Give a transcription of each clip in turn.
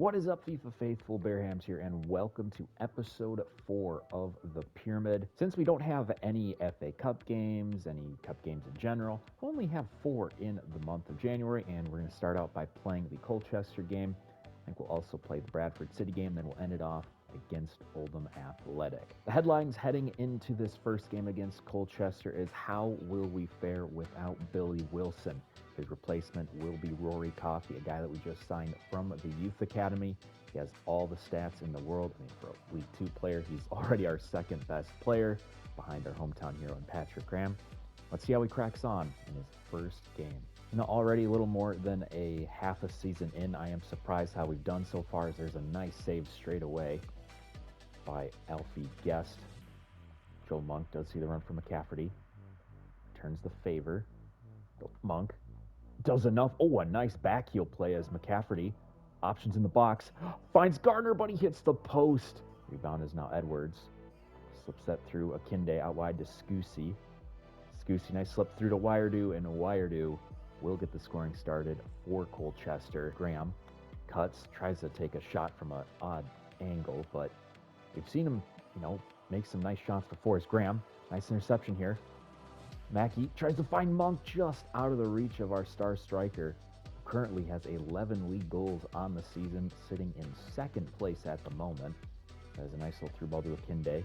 What is up, FIFA faithful? Bearhamms here, and welcome to episode 4 of the Pyramid. Since we don't have any FA Cup games, any Cup games in general, we only have 4 in the month of January, and we're going to start out by playing the Colchester game. I think we'll also play the Bradford City game, then we'll end it off against Oldham Athletic. The headlines heading into this first game against Colchester is how will we fare without Billy Wilson? His replacement will be Rory Coffey, a guy that we just signed from the Youth Academy. He has all the stats in the world. I mean, for a League 2 player, he's already our second best player behind our hometown hero in Patrick Graham. Let's see how he cracks on in his first game. Already a little more than a half a season in, I am surprised how we've done so far, as there's a nice save straight away by Alfie Guest. Joe Monk does see the run from McCafferty. Turns the favor. Monk does enough. Oh, a nice back heel play as McCafferty. Options in the box. Finds Gardner, but he hits the post. Rebound is now Edwards. Slips that through Akinde out wide to Scousy. Scousy, nice slip through to Wiredu, and Wiredu will get the scoring started for Colchester. Graham cuts, tries to take a shot from an odd angle, but we've seen him, make some nice shots before. It's Graham. Nice interception here. Mackey tries to find Monk just out of the reach of our star striker, who currently has 11 league goals on the season, sitting in second place at the moment. There's a nice little through ball to Akinde.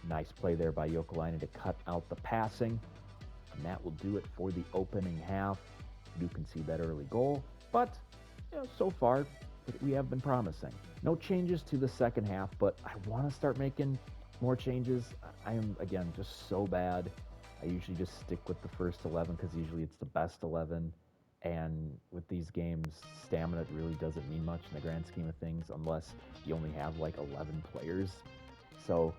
Nice play there by Jokelainen to cut out the passing. And that will do it for the opening half. We do concede that early goal, but so far we have been promising. No changes to the second half, but I want to start making more changes. I am, again, just so bad. I usually just stick with the first 11 because usually it's the best 11. And with these games, stamina really doesn't mean much in the grand scheme of things unless you only have like 11 players. So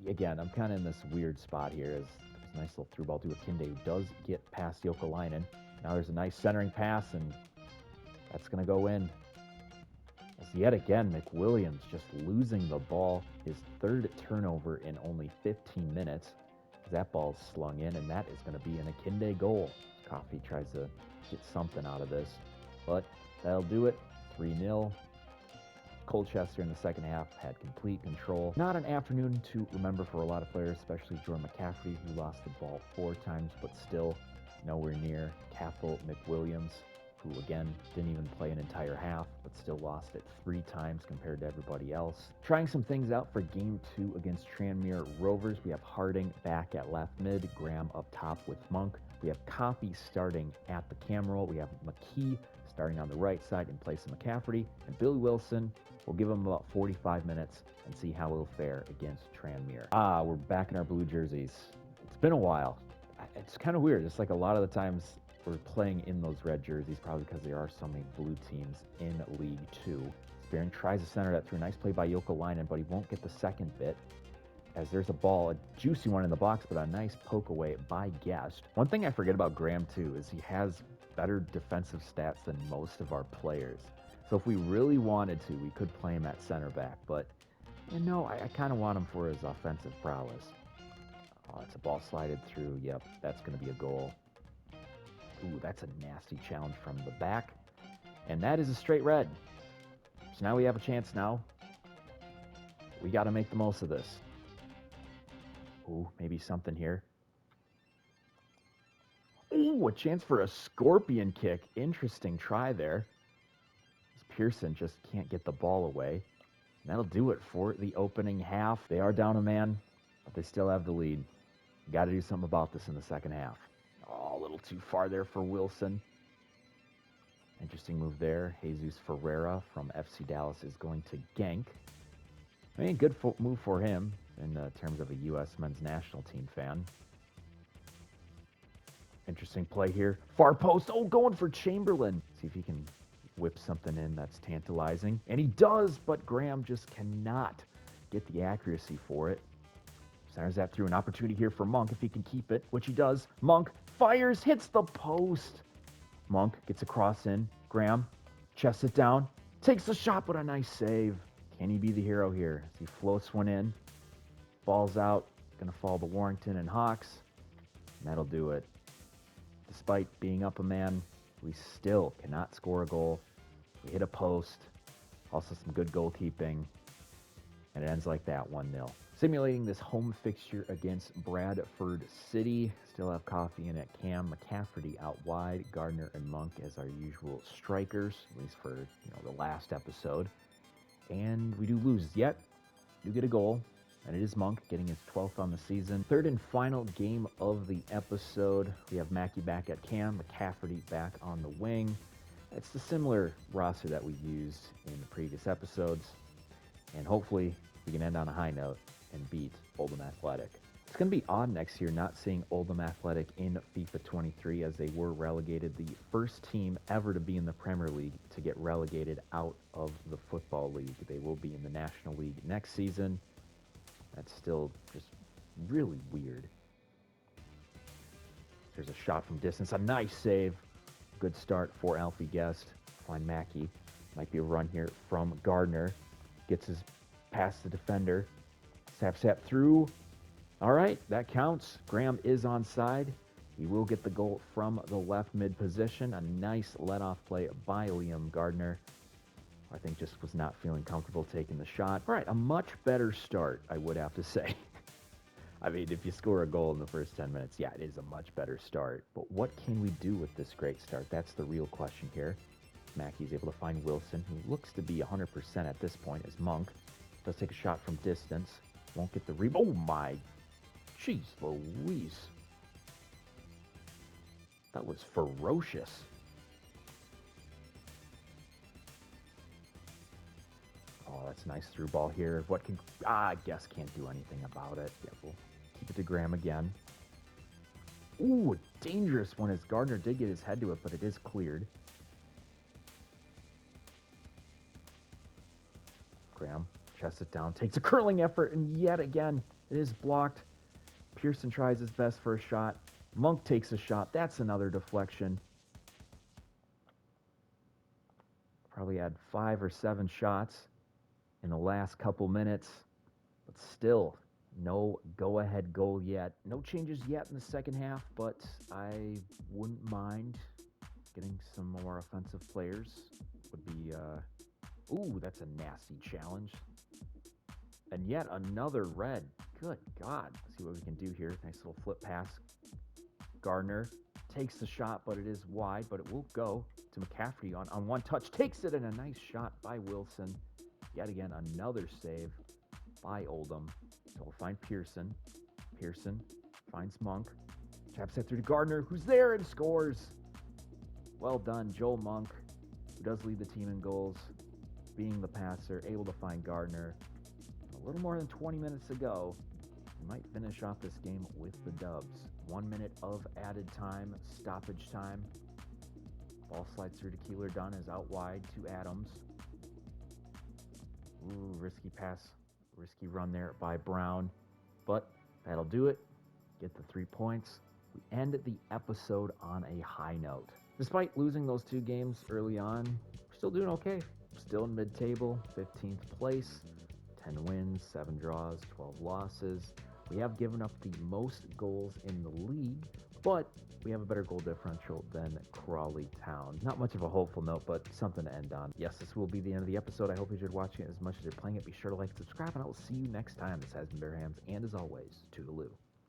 again, I'm kind of in this weird spot here. As there's a nice little through ball to Akinde, who does get past Jokelainen. Now there's a nice centering pass, and that's going to go in. As yet again, McWilliams just losing the ball, his third turnover in only 15 minutes. That ball's slung in, and that is going to be an Akinde goal. Coffey tries to get something out of this, but that'll do it. 3-0. Colchester in the second half had complete control. Not an afternoon to remember for a lot of players, especially Jordan McCafferty, who lost the ball 4 times, but still nowhere near Cathal McWilliams, who again didn't even play an entire half, but still lost it 3 times compared to everybody else. Trying some things out for game 2 against Tranmere Rovers. We have Harding back at left mid, Graham up top with Monk. We have Coffey starting at the cam role. We have McKee starting on the right side in place of McCafferty. And Billy Wilson, we'll give him about 45 minutes and see how he'll fare against Tranmere. We're back in our blue jerseys. It's been a while. It's kind of weird. It's like a lot of the times we're playing in those red jerseys, probably because there are so many blue teams in League 2. Spearing tries to center that through. Nice play by Jokelainen, but he won't get the second bit, as there's a ball, a juicy one in the box, but a nice poke away by Guest. One thing I forget about Graham, too, is he has better defensive stats than most of our players. So if we really wanted to, we could play him at center back, but I kind of want him for his offensive prowess. Oh, it's a ball slided through. Yep, that's going to be a goal. Ooh, that's a nasty challenge from the back. And that is a straight red. So now we have a chance now. We got to make the most of this. Ooh, maybe something here. Ooh, a chance for a scorpion kick. Interesting try there. Pearson just can't get the ball away. And that'll do it for the opening half. They are down a man, but they still have the lead. Got to do something about this in the second half. Oh, a little too far there for Wilson. Interesting move there. Jesus Ferreira from FC Dallas is going to gank. I mean, good move for him in terms of a U.S. men's national team fan. Interesting play here. Far post. Oh, going for Chamberlain. See if he can whip something in that's tantalizing. And he does, but Graham just cannot get the accuracy for it. Centers that through. An opportunity here for Monk if he can keep it, which he does. Monk fires, hits the post. Monk gets a cross in. Graham chests it down, takes the shot, but a nice save. Can he be the hero here? As he floats one in, falls out, gonna fall to Warrington and Hawks, and that'll do it. Despite being up a man, we still cannot score a goal. We hit a post, also some good goalkeeping, and it ends like that, 1-0. Simulating this home fixture against Bradford City. Still have Coffee in at Cam, McCafferty out wide, Gardner and Monk as our usual strikers, at least for the last episode. And we do lose, yet do get a goal, and it is Monk getting his 12th on the season. Third and final game of the episode. We have Mackey back at Cam, McCafferty back on the wing. It's the similar roster that we used in the previous episodes, and hopefully we can end on a high note and beat Oldham Athletic. It's going to be odd next year not seeing Oldham Athletic in FIFA 23, as they were relegated, the first team ever to be in the Premier League to get relegated out of the Football League. They will be in the National League next season. That's still just really weird. There's a shot from distance, a nice save. Good start for Alfie Guest. Find Mackey. Might be a run here from Gardner. Gets his past the defender. Sap through. All right, that counts. Graham is onside. He will get the goal from the left mid position. A nice let-off play by Liam Gardner. I think just was not feeling comfortable taking the shot. All right, a much better start, I would have to say. I mean, if you score a goal in the first 10 minutes, yeah, it is a much better start. But what can we do with this great start? That's the real question here. Mackey's able to find Wilson, who looks to be 100% at this point, as Monk does take a shot from distance. Won't get the rebound. Oh my, jeez Louise. That was ferocious. Oh, that's a nice through ball here. What can... I guess can't do anything about it. Yeah, we'll keep it to Graham again. Ooh, a dangerous one, as Gardner did get his head to it, but it is cleared. Graham chests it down, takes a curling effort, and yet again, it is blocked. Pearson tries his best for a shot. Monk takes a shot. That's another deflection. Probably had 5 or 7 shots in the last couple minutes, but still no go-ahead goal yet. No changes yet in the second half, but I wouldn't mind getting some more offensive players. Would be, ooh, that's a nasty challenge. And yet another red. Good God. Let's see what we can do here. Nice little flip pass. Gardner takes the shot, but it is wide, but it will go to McCafferty on one touch. Takes it, and a nice shot by Wilson. Yet again, another save by Oldham. So we'll find Pearson. Pearson finds Monk. Taps it through to Gardner, who's there and scores. Well done, Joel Monk, who does lead the team in goals, being the passer, able to find Gardner. A little more than 20 minutes to go. We might finish off this game with the dubs. 1 minute of added time, stoppage time. Ball slides through to Keeler. Dunn is out wide to Adams. Ooh, risky pass, risky run there by Brown. But that'll do it. Get the 3 points. We end the episode on a high note. Despite losing those 2 games early on, we're still doing okay. Still in mid-table, 15th place. 10 wins, 7 draws, 12 losses. We have given up the most goals in the league, but we have a better goal differential than Crawley Town. Not much of a hopeful note, but something to end on. Yes, this will be the end of the episode. I hope you enjoyed watching it as much as you're playing it. Be sure to like and subscribe, and I will see you next time. This has been Bearhamms, and as always, toodaloo.